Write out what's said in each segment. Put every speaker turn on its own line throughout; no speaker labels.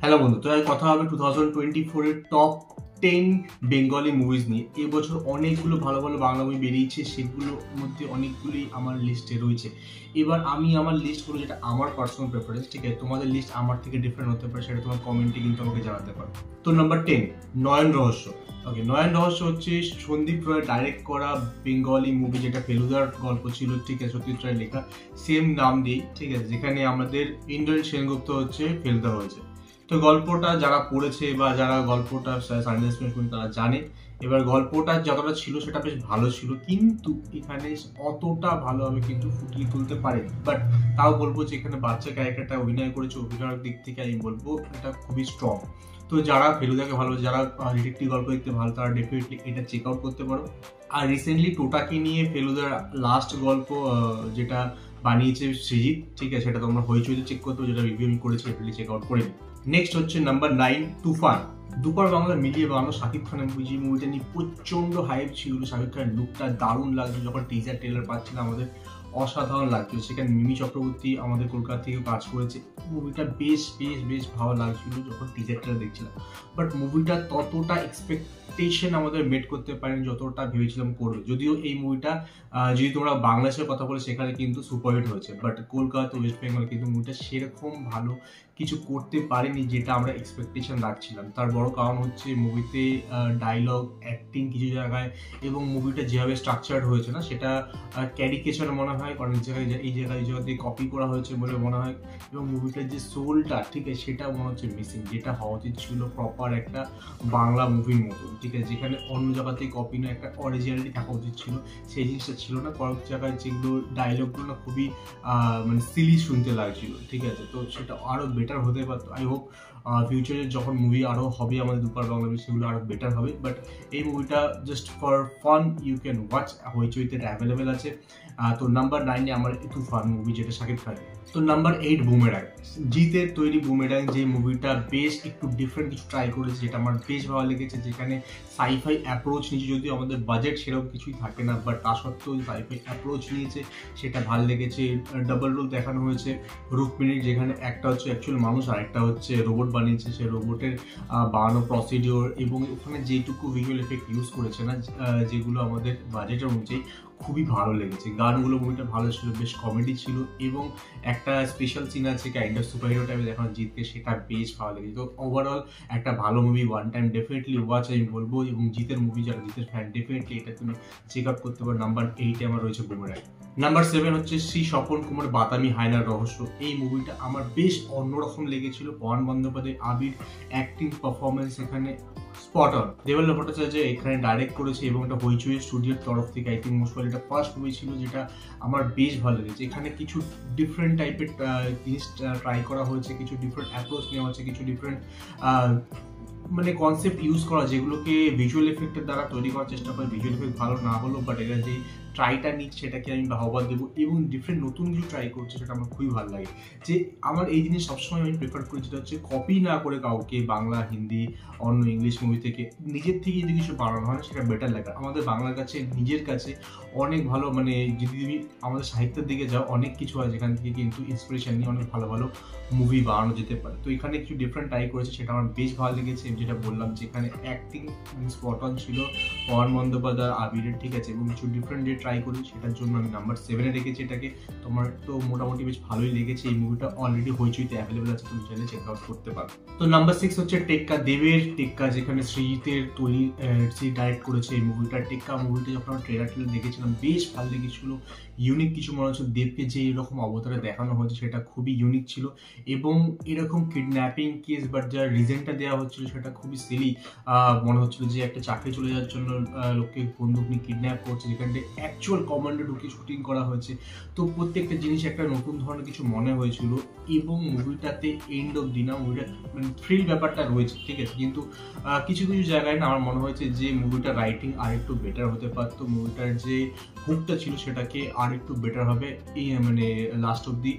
Hello বন্ধু, তো কথা হবে 2024 এর টপ 10 বেঙ্গলি মুভিজ নিয়ে। এবছর অনেকগুলো ভালো ভালো বাংলা মুভি বেরিয়েছে, সেগুলোর মধ্যে অনেকগুলি আমার লিস্টে রয়েছে। এবার আমি আমার লিস্ট করবো, যেটা আমার পার্সোনাল প্রেফারেন্স। ঠিক আছে, তোমাদের লিস্ট আমার থেকে ডিফারেন্ট হতে পারে, সেটা তোমার কমেন্টে কিন্তু আমাকে জানাতে পারো। তো নাম্বার 10, নয়ন রহস্য। ওকে, নয়ন রহস্য হচ্ছে সন্দীপ রয় ডাইরেক্ট করা বেঙ্গলি মুভি, যেটা ফেলুদার গল্প ছিল। ঠিক আছে, সত্যজিৎ রায় লেখা, সেম নাম দিয়েই। ঠিক আছে, যেখানে আমাদের ইন্দ্রনীল সেনগুপ্ত হচ্ছে ফেলুদা হয়েছে। তো গল্পটা যারা পড়েছে বা যারা গল্পটা তারা জানে। এবার গল্পটা যতটা ছিল সেটা বেশ ভালো ছিল, কিন্তু এখানে অতটা ভালোভাবে কিন্তু ফুটিয়ে তুলতে পারেনি। বাট তাও বলবো যে এখানে বাচ্চা ক্যারেক্টারটা অভিনয় করেছে, অভিনয়ের দিক থেকে আমি বলবো এটা খুবই স্ট্রং। তো যারা ফেলুদাকে ভালো, যারা ডিটেকটিভ গল্প দেখতে ভালো, তারা ডেফিনেটলি এটা চেক আউট করতে পারো। আর রিসেন্টলি টোটাকে নিয়ে ফেলুদার লাস্ট গল্প যেটা বানিয়েছে সৃজিত, ঠিক আছে, সেটা তোমরা হইচইতে চেক করতে, যেটা রিভিউ করেছে, ডেফিনেটলি চেক আউট করে। নেক্সট হচ্ছে নাম্বার 9, তুফান। দুপার বাংলা মিলিয়ে বানানো শাকিব খানের মুভি, যে মুভিটা নিয়ে প্রচন্ড হাইপ ছিল। শাকিব খানের লুকটা দারুণ লাগছিল, যখন টিজার ট্রেলার পাচ্ছিলাম আমাদের অসাধারণ লাগছিল। সেখানে মিমি চক্রবর্তী আমাদের কলকাতা থেকে কাজ করেছে। মুভিটা বেশ বেশ বেশ ভালো লাগছিল যখন টিজার ট্রেলার দেখছিলাম। বাট মুভিটা ততটা এক্সপেকটেশন আমাদের মেট করতে পারেনি যতটা ভেবেছিলাম করবে। যদিও এই মুভিটা যদি তোমরা বাংলাদেশের কথা বলে, সেখানে কিন্তু সুপারহিট হয়েছে। বাট কলকাতা, ওয়েস্ট বেঙ্গল কিন্তু মুভিটা সেরকম ভালো কিছু করতে পারেনি যেটা আমরা এক্সপেকটেশন রাখছিলাম। তার বড় কারণ হচ্ছে মুভিতে ডায়লগ, অ্যাক্টিং কিছু জায়গায়, এবং মুভিটা যেভাবে স্ট্রাকচার্ড হয়েছে না, সেটা ক্যারিকেচার মনে হয়, কারণ এই জায়গাতে কপি করা হয়েছে বলে মনে হয়। এবং মুভিটার যে সোলটা, ঠিক আছে, সেটা মনে হচ্ছে মিসিং, যেটা হওয়া উচিত ছিল প্রপার একটা বাংলা মুভির মতো। ঠিক আছে, যেখানে অন্য জায়গাতে কপি না, একটা অরিজিনালিটি থাকা উচিত ছিল, সেই জিনিসটা ছিল না। কয়েক জায়গায় যেগুলো ডায়লগগুলো না খুবই মানে সিলি শুনতে লাগছিল। ঠিক আছে, তো সেটা আরো বেটার হতে পারতো। আই হোপ ফিউচারে যখন মুভি আরো হবে আমাদের দুপার বাংলা, সেগুলো আরো বেটার হবে। বাট এই মুভিটা just for fun you can watch, হইচইতে এটা অ্যাভেলেবেল আছে। তো নাম্বার 9-এ আমার তুফান মুভি, যেটা শাকিব খান। তো নাম্বার 8, বুমেরাং। জিতের তৈরি বুমেরাং, যে মুভিটা বেশ একটু ডিফারেন্ট কিছু ট্রাই করেছে, যেটা আমার বেশ ভালো লেগেছে। যেখানে সাইফাই অ্যাপ্রোচ নিয়েছে, যদিও আমাদের বাজেট সেরকম কিছুই থাকে না, বাট তা সত্ত্বেও সাইফাই অ্যাপ্রোচ নিয়েছে, সেটা ভালো লেগেছে। ডাবল রোল দেখানো হয়েছে রুক্মিণীর, যেখানে একটা হচ্ছে অ্যাকচুয়াল মানুষ আর একটা হচ্ছে রোবট বানিয়েছে। সেই রোবটের বানানো প্রসিডিওর এবং ওখানে যেটুকু ভিজুয়াল এফেক্ট ইউজ করেছে না, যেগুলো আমাদের বাজেটের অনুযায়ী খুবই ভালো লেগেছে। গানগুলো মুভিটা ভালো ছিল, বেশ কমেডি ছিল, এবং একটা স্পেশাল সিন আছে কাইন্ড অফ সুপারহিরো টাইপে দেখানো জিতকে, সেটা বেশ ভালো লেগেছে। তো ওভারঅল একটা ভালো movie, one time definitely watch আমি বলবো। এবং জিতের মুভি, যারা জিতের ফ্যান, ডেফিনেটলি এটা তুমি চেক আউট করতে পারো। নাম্বার 8-এ আমার রয়েছে বুমেরাং। নাম্বার 7 হচ্ছে শ্রী স্বপন কুমার বাতামি হায়নার রহস্য। এই মুভিটা আমার বেশ অন্যরকম লেগেছিল। পবন বন্দ্যোপাধ্যায়, আবির অ্যাক্টিং পারফরমেন্স এখানে স্পট অন। দেবেন্দ্র ভট্টাচার্য এখানে ডাইরেক্ট করেছে, এবং এটা হইচই স্টুডিওর তরফ থেকে আই থিঙ্ক মোস্ট এটা ফার্স্ট মুভি ছিল, যেটা আমার বেশ ভালো লেগেছে। এখানে কিছু ডিফারেন্ট টাইপের জিনিস ট্রাই করা হয়েছে, কিছু ডিফারেন্ট অ্যাপ্রোচ নেওয়া হয়েছে, কিছু ডিফারেন্ট মানে কনসেপ্ট ইউজ করা, যেগুলোকে ভিজুয়াল এফেক্টের দ্বারা তৈরি করার চেষ্টা করে। ভিজুয়াল এফেক্ট ভালো না হলো, বাট এরা যে ট্রাইটা নিচ্ছে সেটাকে আমি বাহবা দেবো। এবং ডিফারেন্ট নতুন কিছু ট্রাই করছে, সেটা আমার খুবই ভালো লাগে। যে আমার এই জিনিস সবসময় আমি প্রেফার করি, যেটা হচ্ছে কপি না করে কাউকে বাংলা, হিন্দি, অন্য ইংলিশ মুভি থেকে নিজের থেকে যদি কিছু বানানো হয়, সেটা বেটার লাগে। আমাদের বাংলার কাছে, নিজের কাছে অনেক ভালো, মানে যদি তুমি আমাদের সাহিত্যের দিকে যাও, অনেক কিছু হয় যেখান থেকে কিন্তু ইন্সপিরেশন নিয়ে অনেক ভালো ভালো মুভি বানানো যেতে পারে। তো এখানে কিছু ডিফারেন্ট ট্রাই করেছে, সেটা আমার বেশ ভালো লেগেছে। যেটা বললাম, যেখানে অ্যাক্টিং স্পট অন ছিল পবন বন্দ্যোপাধ্যায়, আবিরের, ঠিক আছে, এবং কিছু ডিফারেন্ট যে ট্রাই করি, সেটার জন্য আমি নাম্বার 7-এ রেখেছি এটাকে। তোমার তো মোটামুটি বেশ ভালোই লেগেছে। এই মুভিটা অলরেডি হইচইতে অ্যাভেলেবেল আছে, তুমি চাইলে চেক আউট করতে পারো। তো নাম্বার 6 হচ্ছে টেক্কা, দেবের টেক্কা, যেখানে সৃজিতের তৈরি ডাইরেক্ট করেছে এই মুভিটা। টেক্কা মুভিটা যখন আমরা ট্রেলার দেখেছিলাম, বেশ ভালো লেগেছিল। ইউনিক কিছু মনে হচ্ছে, দেবকে যে এরকম অবতারে দেখানো হয়েছে, সেটা খুবই ইউনিক ছিল। এবং এরকম কিডন্যাপিং কেস, বাট যার রিজনটা দেওয়া হচ্ছিল সেটা খুবই সিলি মনে হচ্ছিল, যে একটা চাকরি চলে যাওয়ার জন্য লোককে বন্দুক নিয়ে কিডন্যাপ করছে, যেখানটা অ্যাকচুয়াল কমান্ডে ঢুকে শুটিং করা হয়েছে। তো প্রত্যেকটা জিনিস একটা নতুন ধরনের কিছু মনে হয়েছিল। এবং মুভিটাতে এন্ড অফ দিনা মুভিটা মানে থ্রিল ব্যাপারটা রয়েছে, ঠিক আছে, কিন্তু কিছু কিছু জায়গায় না আমার মনে হয়েছে যে মুভিটার রাইটিং আর একটু বেটার হতে পারতো। মুভিটার যে হুকটা ছিল সেটাকে আর একটু বেটার হবে, এই মানে লাস্ট অব্দি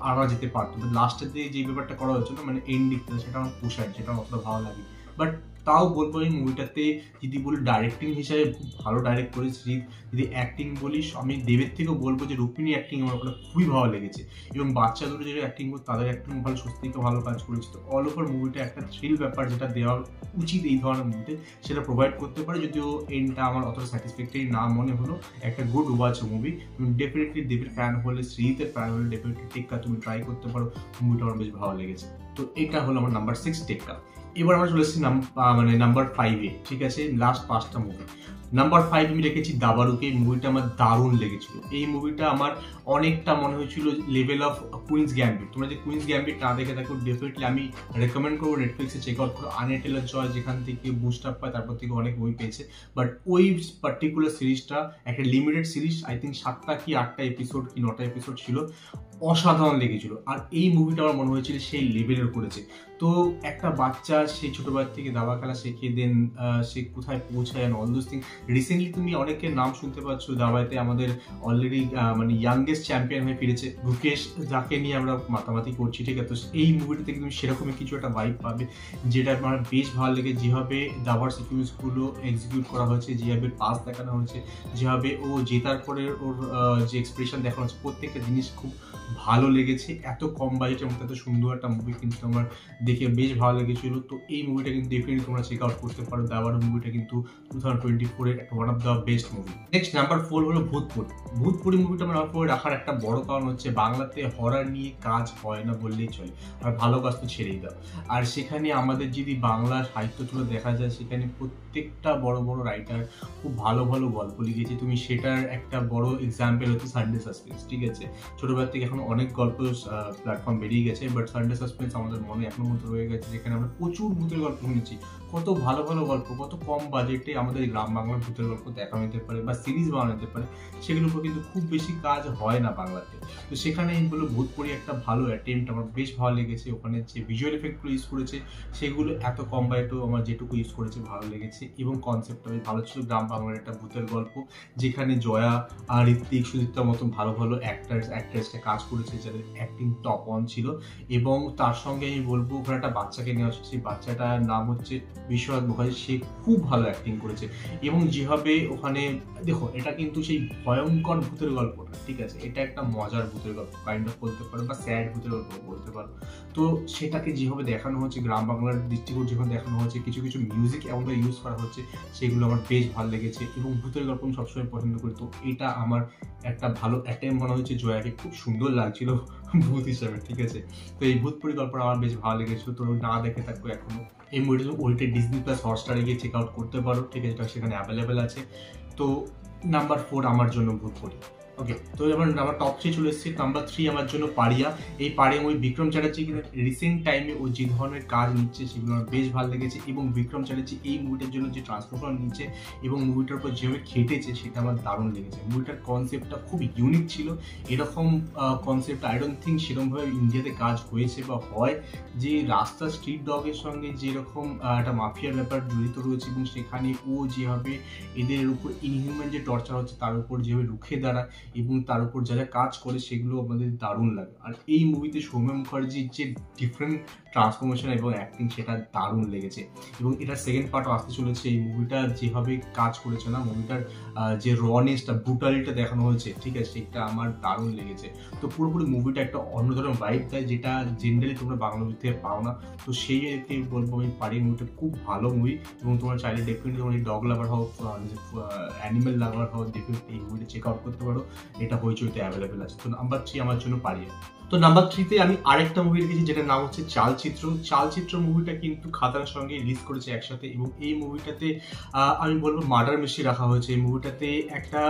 আনা যেতে পারতো। লাস্টের দিয়ে যে ব্যাপারটা করা হয়েছিল, মানে এন্ডিংটা, সেটা আমার পোষায়, সেটা অতটা ভালো লাগে। বাট তাও বলবো এই মুভিটাতে যদি বলি ডাইরেক্টিং হিসাবে ভালো ডাইরেক্ট করেছে, যদি অ্যাক্টিং বলিস আমি দেবের থেকেও বলবো যে রুক্মিণী অ্যাক্টিং আমার ওখানে খুবই ভালো লেগেছে, এবং বাচ্চা দুটো যেটা অ্যাক্টিং করছে তাদের অ্যাক্টিং ভালো, স্বস্তিকে ভালো কাজ করেছে। তো অল ওভার মুভিটা একটা থ্রিল ব্যাপার যেটা দেওয়া উচিত এই ধরনের মুভিতে সেটা প্রোভাইড করতে পারে, যদিও এন্ডটা আমার অতটা স্যাটিসফ্যাক্টরি না মনে হলো। একটা গুড ওয়াচ মুভি, তুমি ডেফিনেটলি দেবের ফ্যান হলে, শ্রীজিতের ফ্যান হলে ডেফিনেটলি টেক্কা তুমি ট্রাই করতে পারো, মুভিটা আমার বেশ ভালো লেগেছে। তো এটা হলো আমার নাম্বার 6 টেক্কা। এবার আমরা চলে এসেছি নাম্বার 5-এ, ঠিক আছে, লাস্ট 5টা মুভি। নাম্বার 5 আমি রেখেছি দাবারুকে। এই মুভিটা আমার দারুণ লেগেছিল। এই মুভিটা আমার অনেকটা মনে হয়েছিল লেভেল অফ কুইন্স গ্যাম্বিট। তোমরা যে কুইন্স গ্যাম্বিট না দেখে থাকো ডেফিনেটলি আমি রেকমেন্ড করবো নেটফ্লিক্সে চেক আউট করো। আনিয়া টেলর জয় যেখান থেকে বুস্ট আপ পায় তারপর থেকে অনেক মুভি পেয়েছে, বাট ওই পার্টিকুলার সিরিজটা একটা লিমিটেড সিরিজ, আই থিঙ্ক 7টা কি 8টা এপিসোড কি 9টা এপিসোড ছিল, অসাধারণ লেগেছিল। আর এই মুভিটা আমার মনে হয়েছিল সেই লেভেলের করেছে। তো একটা বাচ্চা সেই ছোটবেলা থেকে দাবা খেলা শিখিয়ে দেন, সে কোথায় পৌঁছায় অল দোজ থিং। রিসেন্টলি তুমি অনেকের নাম শুনতে পাচ্ছ দাবাতে, আমাদের অলরেডি মানে ইয়াংগেস্ট চ্যাম্পিয়ন হয়ে ফিরেছে রুকেশ, যাকে নিয়ে আমরা মাতামাতি করছি, ঠিক আছে। তো এই মুভিটা থেকে তুমি সেরকমই কিছু একটা ভাইব পাবে, যেটা আমার বেশ ভালো লেগে। যেভাবে দাবার সিকুয়েন্সগুলো এক্সিকিউট করা হয়েছে, যেভাবে পাস দেখানো হয়েছে, যেভাবে ও জেতার পরে ওর যে এক্সপ্রেশন দেখানো হচ্ছে, প্রত্যেকটা জিনিস খুব ভালো লেগেছে। এত কম বাজেটের মধ্যে এত সুন্দর একটা মুভি কিন্তু আমার দেখে বেশ ভালো লেগেছিল। তো এই মুভিটা কিন্তু ডেফিনেটলি তোমরা চেক আউট করতে পারো। দাবার মুভিটা কিন্তু 2024-এর একটা one of the best movie. Next number 4 হলো ভূতপুরি। ভূতপুরি মুভিটা আমার নাম্বার 4 রাখার একটা বড় কারণ হচ্ছে বাংলাতে হরার নিয়ে কাজ হয় না বললেই চলে, আর ভালো কাজ তো ছেড়েই দাও। আর সেখানে আমাদের যদি বাংলা সাহিত্য তুলে দেখা যায়, সেখানে প্রত্যেকটা বড় বড় রাইটার খুব ভালো ভালো গল্প লিখেছে। তুমি সেটার একটা বড় এক্সাম্পল হচ্ছে সানডে সাসপেন্স, ঠিক আছে। ছোটবেলা থেকে এখন অনেক গল্প প্ল্যাটফর্ম বেরিয়ে গেছে, বাট সানডে সাসপেন্স আমাদের মনে এখনো মতো রয়ে গেছে, যেখানে আমরা প্রচুর ভূতের গল্প শুনেছি। কত ভালো ভালো গল্প, কত কম বাজেটে আমাদের গ্রাম বাংলার ভূতের গল্প দেখানো যেতে পারে বা সিরিজ বানানো যেতে পারে, সেগুলোর উপর কিন্তু খুব বেশি কাজ হয় না বাংলাতে। তো সেখানে এইগুলো ভূতপুরি একটা ভালো অ্যাটেম্প্ট, আমার বেশ ভালো লেগেছে। ওখানে যে ভিজুয়াল এফেক্টগুলো ইউজ করেছে সেগুলো এত কম বাজেটেও আমার যেটুকু ইউজ করেছে ভালো লেগেছে, এবং কনসেপ্টটা বেশ ভালো ছিল। গ্রাম বাংলার একটা ভূতের গল্প, যেখানে জয়া আর ঋত্বিক সুদীপ্তার মতো ভালো ভালো অ্যাক্ট্রেসটা কাজ করেছে, যাদের অ্যাক্টিং টপ অন ছিল। এবং তার সঙ্গে আমি বলবো ওখানে একটা বাচ্চাকে নেওয়া হচ্ছে, সেই বাচ্চাটার নাম হচ্ছে বিশ্বনাথ মুখার্জি। সে খুব ভালো অ্যাক্টিং করেছে, এবং যেভাবে ওখানে দেখো, এটা কিন্তু সেই ভয়ঙ্কর ভূতের গল্প না, ঠিক আছে, এটা একটা মজার ভূতের গল্প কাইন্ড অফ বলতে পারো, বা স্যাড ভূতের গল্প বলতে পারো। তো সেটাকে যেভাবে দেখানো হচ্ছে, গ্রাম বাংলার দৃষ্টিকোণ যেভাবে দেখানো হচ্ছে, কিছু কিছু মিউজিক এমনভাবে ইউজ করা হচ্ছে, সেগুলো আমার বেশ ভালো লেগেছে। এবং ভূতের গল্প আমি সবসময় পছন্দ করি, তো এটা আমার একটা ভালো অ্যাটেম্প মনে হচ্ছে। জয়াকে খুব সুন্দর লাগছিল ভূত হিসাবে, ঠিক আছে। তো এই ভূতপুরি গল্পটা আমার বেশ ভালো লেগেছিল। তো না দেখে থাকবো এখনো, এই মুভিটা ওইটা ডিজনি প্লাস হটস্টারে গিয়ে চেক আউট করতে পারো, ঠিক আছে, সেখানে অ্যাভেলেবেল আছে। তো নাম্বার 4 আমার জন্য ভূতপুরি। ওকে, তো এবার আমার টপ 3 চলে এসেছি। নাম্বার 3 আমার জন্য পারিয়া। এই পারিয়া মুভি বিক্রম চ্যাটার্জি কিন্তু রিসেন্ট টাইমে ও যে ধরনের কাজ নিচ্ছে সেগুলো আমার বেশ ভালো লেগেছে, এবং বিক্রম চ্যাটার্জি এই মুভিটার জন্য যে ট্রান্সফরমেশন নিচ্ছে এবং মুভিটার উপর যেভাবে খেটেছে সেটা আমার দারুণ লেগেছে। মুভিটার কনসেপ্টটা খুব ইউনিক ছিল। এরকম কনসেপ্ট আই ডোন্ট থিঙ্ক সেরকমভাবে ইন্ডিয়াতে কাজ হয়েছে বা হয়, যে রাস্তা স্ট্রিট ডগের সঙ্গে যেরকম একটা মাফিয়ার ব্যাপার জড়িত রয়েছে, এবং সেখানে ও যেভাবে এদের উপর ইনহিউম্যান যে টর্চার হচ্ছে তার উপর যেভাবে রুখে দাঁড়ায় এবং তার উপর যা যা কাজ করে সেগুলো আমাদের দারুণ লাগে। আর এই মুভিতে সৌম্য মুখার্জির যে ডিফারেন্ট ট্রান্সফরমেশন এবং অ্যাক্টিং সেটা দারুণ লেগেছে। এবং এটার সেকেন্ড পার্টও আসতে চলেছে। এই মুভিটা যেভাবে কাজ করেছে না, মুভিটার যে রনেসটা ব্রুটালিটা দেখানো হয়েছে, ঠিক আছে, সেটা আমার দারুণ লেগেছে। তো পুরোপুরি মুভিটা একটা অন্য ধরনের ভাইব দেয়, যেটা জেনারেলি তোমরা বাংলা মুভি থেকে পাও না। তো সেই বলবো আমি পারি, মুভিটা খুব ভালো মুভি, এবং তোমরা চাইলে ডেফিনেটলি তোমরা ডগ লাভার হও, অ্যানিমেল লাভার হও, ডেফিনেটলি এই মুভিটা চেক আউট করতে পারো। এটা হইচইতে অ্যাভেলেবেল আছে। তো নাম্বার 3 আমার জন্য পারিয়া। তো নাম্বার 3-তে আমি আরেকটা মুভি রেখেছি, যেটার নাম হচ্ছে চালচিত্র। চালচিত্র মুভিটা কিন্তু খাতার সঙ্গে রিলিজ করেছে একসাথে, এবং এই মুভিটাতে আমি বলবো মার্ডার মিস্ট্রি রাখা হয়েছে। এই মুভিটাতে একটা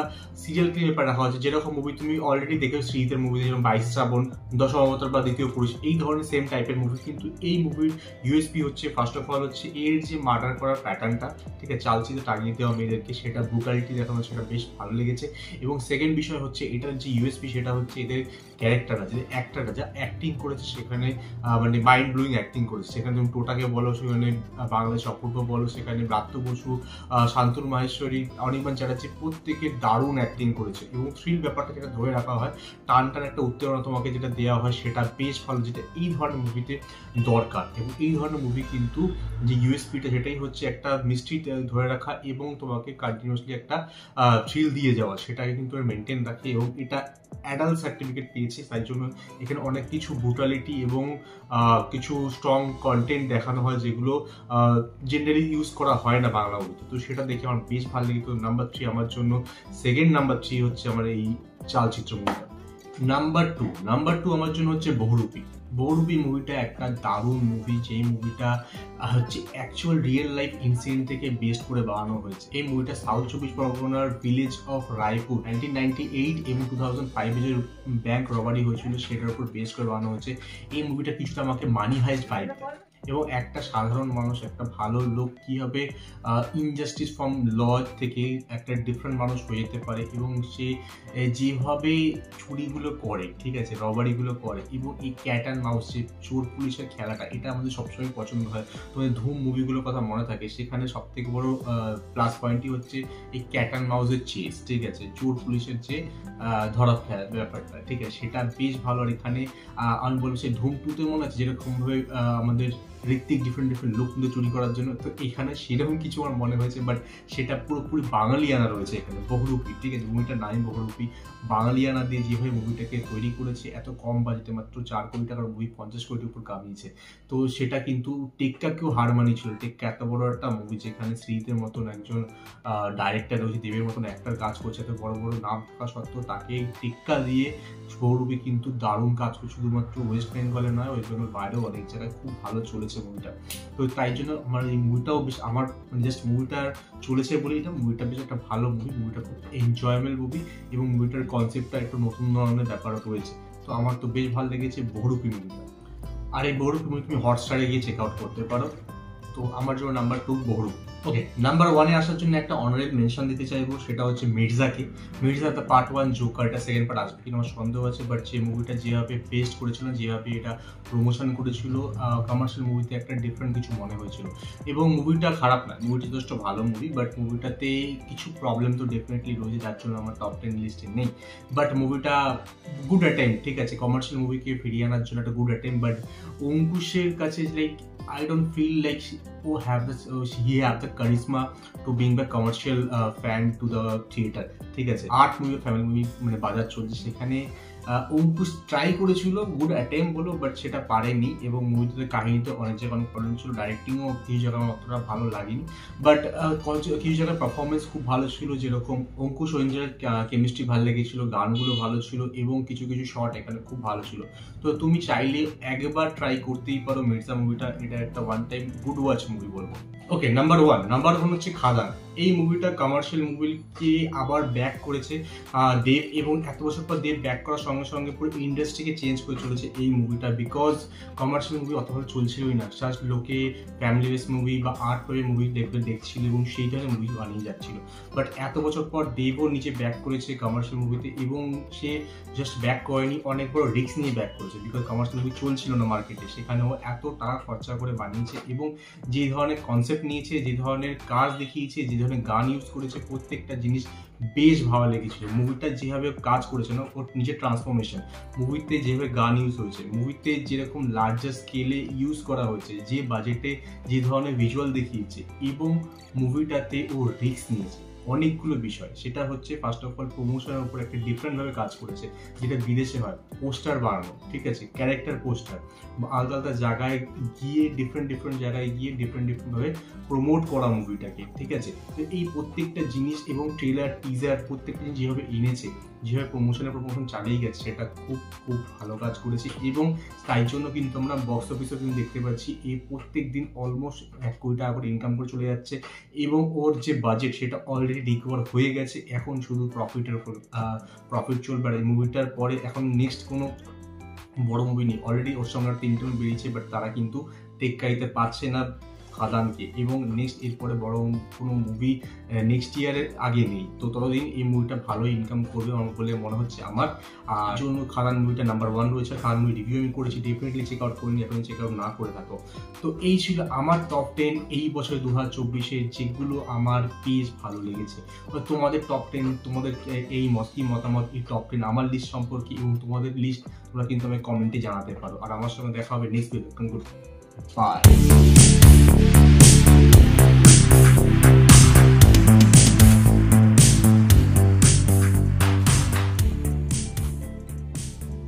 সিরিয়াল কিলের ব্যাপার রাখা হয়েছে, যেরকম মুভি তুমি অলরেডি দেখেছো শ্রীজিতের মুভি, যেরকম 22 শ্রাবণ, 10 অবতার বা দ্বিতীয় পুরুষ, এই ধরনের সেম টাইপের মুভি। কিন্তু এই মুভির ইউএসপি হচ্ছে ফার্স্ট অফ অল হচ্ছে এর যে মার্ডার করার প্যাটার্নটা, ঠিক আছে, চালচিত্রে টাঙিয়ে দেওয়া মেয়েদেরকে, সেটা ব্রুটালিটি দেখানো, সেটা বেশ ভালো লেগেছে। এবং সেকেন্ড বিষয় হচ্ছে এটার যে ইউএসপি সেটা হচ্ছে এদের ক্যারেক্টার আছে, অ্যাক্টররা যা অ্যাক্টিং করেছে সেখানে মানে মাইন্ড ব্লোয়িং অ্যাক্টিং করেছে। সেখানে তুমি টোটাকে বলো, সেখানে বাংলাদেশ অপূর্ব বলো, সেখানে ব্রাত্য বসু, শান্তনু মাহেশ্বরী, অনির্বাণ চ্যাটার্জি, প্রত্যেকে দারুণ অ্যাক্টিং করেছে। এবং থ্রিল ব্যাপারটা যেটা ধরে রাখা হয়, টান একটা উত্তেজনা তোমাকে যেটা দেওয়া হয় সেটা বেশ ভালো, যেটা এই ধরনের মুভিতে দরকার। এবং এই ধরনের মুভি কিন্তু যে ইউএসপিটা সেটাই হচ্ছে একটা মিস্ট্রি ধরে রাখা এবং তোমাকে কন্টিনিউয়াসলি একটা থ্রিল দিয়ে যাওয়া, সেটাকে কিন্তু মেনটেন রাখে। এবং এটা অ্যাডাল্ট সার্টিফিকেট পেয়েছে, তাই জন্য এখানে অনেক কিছু ব্রুটালিটি এবং কিছু স্ট্রং কন্টেন্ট দেখানো হয় যেগুলো জেনারেলি ইউজ করা হয় না বাংলা মুভিতে। তো সেটা দেখে আমার বেশ ভালো লেগে। তো নাম্বার 3 আমার জন্য, সেকেন্ড নাম্বার 3 হচ্ছে আমার এই চালচিত্র মুভিটা। নাম্বার টু আমার জন্য হচ্ছে বহুরূপী। বহুরূপী মুভিটা একটা দারুণ মুভি, যেই মুভিটা হচ্ছে অ্যাকচুয়াল রিয়েল লাইফ ইনসিডেন্ট থেকে বেস্ট করে বানানো হয়েছে। এই মুভিটা সাউথ 24 পরগনার ভিলেজ অফ রায়পুর 1998 এবং 2005 যে ব্যাংক রবারি হয়েছিল সেটার উপর বেস্ট করে বানানো হয়েছে। এই মুভিটা কিছুটা আমাকে মানি হাইস্ট ভাইব দেয় এবং একটা সাধারণ মানুষ, একটা ভালো লোক কীভাবে ইনজাস্টিস ফ্রম ল থেকে একটা ডিফারেন্ট মানুষ হয়ে যেতে পারে এবং সে যেভাবে চুরিগুলো করে, ঠিক আছে, রবারিগুলো করে, এবং এই ক্যাট অ্যান্ড মাউস যে চোর পুলিশের খেলাটা, এটা আমাদের সবসময় পছন্দ হয়। তোমাদের ধুম মুভিগুলোর কথা মনে থাকে, সেখানে সব থেকে বড় প্লাস পয়েন্টই হচ্ছে এই ক্যাট অ্যান্ড মাউসের চেস, ঠিক আছে, চোর পুলিশের যে ধরা ফেলা ব্যাপারটা, ঠিক আছে, সেটা বেশ ভালো। আর এখানে আমি বলবো সেই ধুম 2-তে মনে আছে যেরকমভাবে আমাদের ঋত্বিক ডিফারেন্ট লোক কিন্তু চুরি করার জন্য, তো এখানে সেরকম কিছু আমার মনে হয়েছে, বাট সেটা পুরোপুরি বাঙালিয়ানা রয়েছে এখানে। বহুরূপী, ঠিক আছে, মুভিটার নাম বহুরূপী, বাঙালিয়ানা দিয়ে যেভাবে মুভিটাকে তৈরি করেছে, এত কম বাজেটে মাত্র 4 কোটি টাকার মুভি 50 কোটির উপর কামিয়েছে। তো সেটা কিন্তু টেকটাকেও হার মানিয়েছিল। টেকটা এত বড় একটা মুভি যেখানে শ্রীদের মতন একজন ডাইরেক্টর রয়েছে, দেবের মতন একটা কাজ করছে, এত বড় বড় নাম থাকা সত্ত্বেও তাকে টেক্কা দিয়ে বহুরূপী কিন্তু দারুণ কাজ করছে। শুধুমাত্র ওয়েস্ট বেঙ্গলে নয়, ওয়েস্ট বেঙ্গল বাইরেও অনেক জায়গায় খুব ভালো চলেছে মুভিটা। তো তাই জন্য আমার এই মুভিটাও বেশ, আমার জাস্ট মুভিটা চলেছে বলেই এটা, মুভিটা বেশ একটা ভালো মুভি, মুভিটা খুব এনজয়েবল মুভি এবং মুভিটার কনসেপ্টটা একটু নতুন ধরনের ব্যাপার রয়েছে। তো আমার তো বেশ ভালো লেগেছে বহুরূপী মুভিটা। আর এই বহুরূপী মুভি তুমি হটস্টারে গিয়ে চেক আউট করতে পারো। তো আমার জন্য নাম্বার 2 বহুরূপী। ওকে, নাম্বার 1-এ আসার জন্য একটা অনারেবল মেনশন দিতে চাইবো, সেটা হচ্ছে মির্জাকে। মির্জা দ্য পার্ট 1 জোকার, এটা সেকেন্ড পার্ট আসবে কিনা আমার সন্দেহ আছে, বাট যে মুভিটা যেভাবে পেস্ট করেছিল, যেভাবে এটা প্রমোশন করেছিল কমার্শিয়াল মুভিতে, একটা ডিফারেন্ট কিছু মনে হয়েছিল। এবং মুভিটা খারাপ না, মুভিটা যথেষ্ট ভালো মুভি, বাট মুভিটাতে কিছু প্রবলেম তো ডেফিনেটলি রয়েছে, যার জন্য আমার টপ 10 লিস্টে নেই। বাট মুভিটা গুড অ্যাটেম্প, ঠিক আছে, কমার্শিয়াল মুভিকে ফিরিয়ে আনার জন্য একটা গুড অ্যাটেম্প। বাট অঙ্কুশের কাছে like I don't feel like he have the charisma to bring back commercial fan to the theater, ঠিক আছে। আর্ট মুভি, ফ্যামিলি মুভি মানে বাজার চলছে, সেখানে অঙ্কুশ ট্রাই করেছিল, গুড অ্যাটেম্প বলো, বাট সেটা পারেনি। এবং মুভিতে কাহিনীতে অনেক জায়গায় অনেক প্রবলেম ছিল, ডাইরেক্টিংও কিছু জায়গায় আমার অতটা ভালো লাগেনি, বাট কিছু জায়গায় পারফরমেন্স খুব ভালো ছিল, যেরকম অঙ্কুশ ওয়েঞ্জারের কেমিস্ট্রি ভালো লেগেছিল, গানগুলো ভালো ছিল এবং কিছু কিছু শট এখানে খুব ভালো ছিল। তো তুমি চাইলে একবার ট্রাই করতেই পারো মির্জা মুভিটা, এটা একটা one time good watch movie বলবো। ওকে, নাম্বার 1 হচ্ছে খাদান। এই মুভিটা কমার্শিয়াল মুভিকে আবার ব্যাক করেছে দেব, এবং এত বছর পর দেব ব্যাক করার সঙ্গে সঙ্গে পুরো ইন্ডাস্ট্রিকে চেঞ্জ করে চলেছে এই মুভিটা, বিকজ কমার্শিয়াল মুভি অত ভালো চলছিলই না, জাস্ট লোকে ফ্যামিলি বেস মুভি বা আর্ট ওয়ে মুভি দেখছিল এবং সেই ধরনের মুভি বানিয়ে যাচ্ছিল। বাট এত বছর পর দেবও নিজে ব্যাক করেছে কমার্শিয়াল মুভিতে, এবং সে জাস্ট ব্যাক করেনি, অনেক বড় রিস্ক নিয়ে ব্যাক করেছে, বিকজ কমার্শিয়াল মুভি চলছিল না মার্কেটে, সেখানেও এত টাকা খরচা করে বানিয়েছে এবং যে ধরনের কনসেপ্ট নিয়েছে, যে ধরনের কাজ দেখিয়েছে, যে ধরনের গান ইউজ করেছে, প্রত্যেকটা জিনিস বেশ ভালো লেগেছিল। মুভিটা যেভাবে কাজ করেছে না, ওর নিজের ট্রান্সফরমেশন, মুভিতে যেভাবে গান ইউজ হয়েছে, মুভিতে যেরকম লার্জার স্কেলে ইউজ করা হয়েছে, যে বাজেটে যে ধরনের ভিজুয়াল দেখিয়েছে, এবং মুভিটাতে ও রিস্ক নিয়েছে অনেকগুলো বিষয়। সেটা হচ্ছে ফার্স্ট অফ অল প্রমোশনের উপর একটা ডিফারেন্টভাবে কাজ করেছে, যেটা বিদেশে হয়, পোস্টার বানানো, ঠিক আছে, ক্যারেক্টার পোস্টার, আলাদা আলাদা জায়গায় গিয়ে ডিফারেন্ট জায়গায় গিয়ে ডিফারেন্টভাবে প্রমোট করা মুভিটাকে, ঠিক আছে। তো এই প্রত্যেকটা জিনিস এবং ট্রেলার, টিজার, প্রত্যেকটা জিনিস যেভাবে এনেছে, যেভাবে প্রমোশন চালিয়ে গেছে, সেটা খুব ভালো কাজ করেছে। এবং তাই জন্য কিন্তু আমরা বক্স অফিসেও কিন্তু দেখতে পাচ্ছি এই প্রত্যেক দিন অলমোস্ট 1 কোটি টাকা করে ইনকাম করে চলে যাচ্ছে, এবং ওর যে বাজেট সেটা অলরেডি রিকভার হয়ে গেছে, এখন শুধু প্রফিটের উপর প্রফিট চলবে। আর এই মুভিটার পরে এখন নেক্সট কোনো বড় মুভি নেই, অলরেডি ওর সঙ্গে 3টে বেরিয়েছে, বাট তারা কিন্তু টেক্কা দিতে পারছে না খাদানকে, এবং নেক্সট এরপরে বড় কোনো মুভি নেক্সট ইয়ারের আগে নেই। তো ততদিন এই মুভিটা ভালো ইনকাম করবে আমার বলে মনে হচ্ছে আমার। আর জন্য খাদান মুভিটা নাম্বার 1 রয়েছে। খাদান মুভি রিভিউ আমি করেছি, ডেফিনেটলি চেক আউট করিনি, এখন চেক আউট না করে থাকো। তো এই ছিল আমার টপ 10 এই বছর 2024-এ, যেগুলো আমার বেশ ভালো লেগেছে। তোমাদের টপ 10, তোমাদের এই মতামত এই টপ 10 আমার লিস্ট সম্পর্কে এবং তোমাদের লিস্ট তোমরা কিন্তু আমাকে কমেন্টে জানাতে পারো। আর আমার সঙ্গে দেখা হবে নেক্সট ভিডিও। বাই।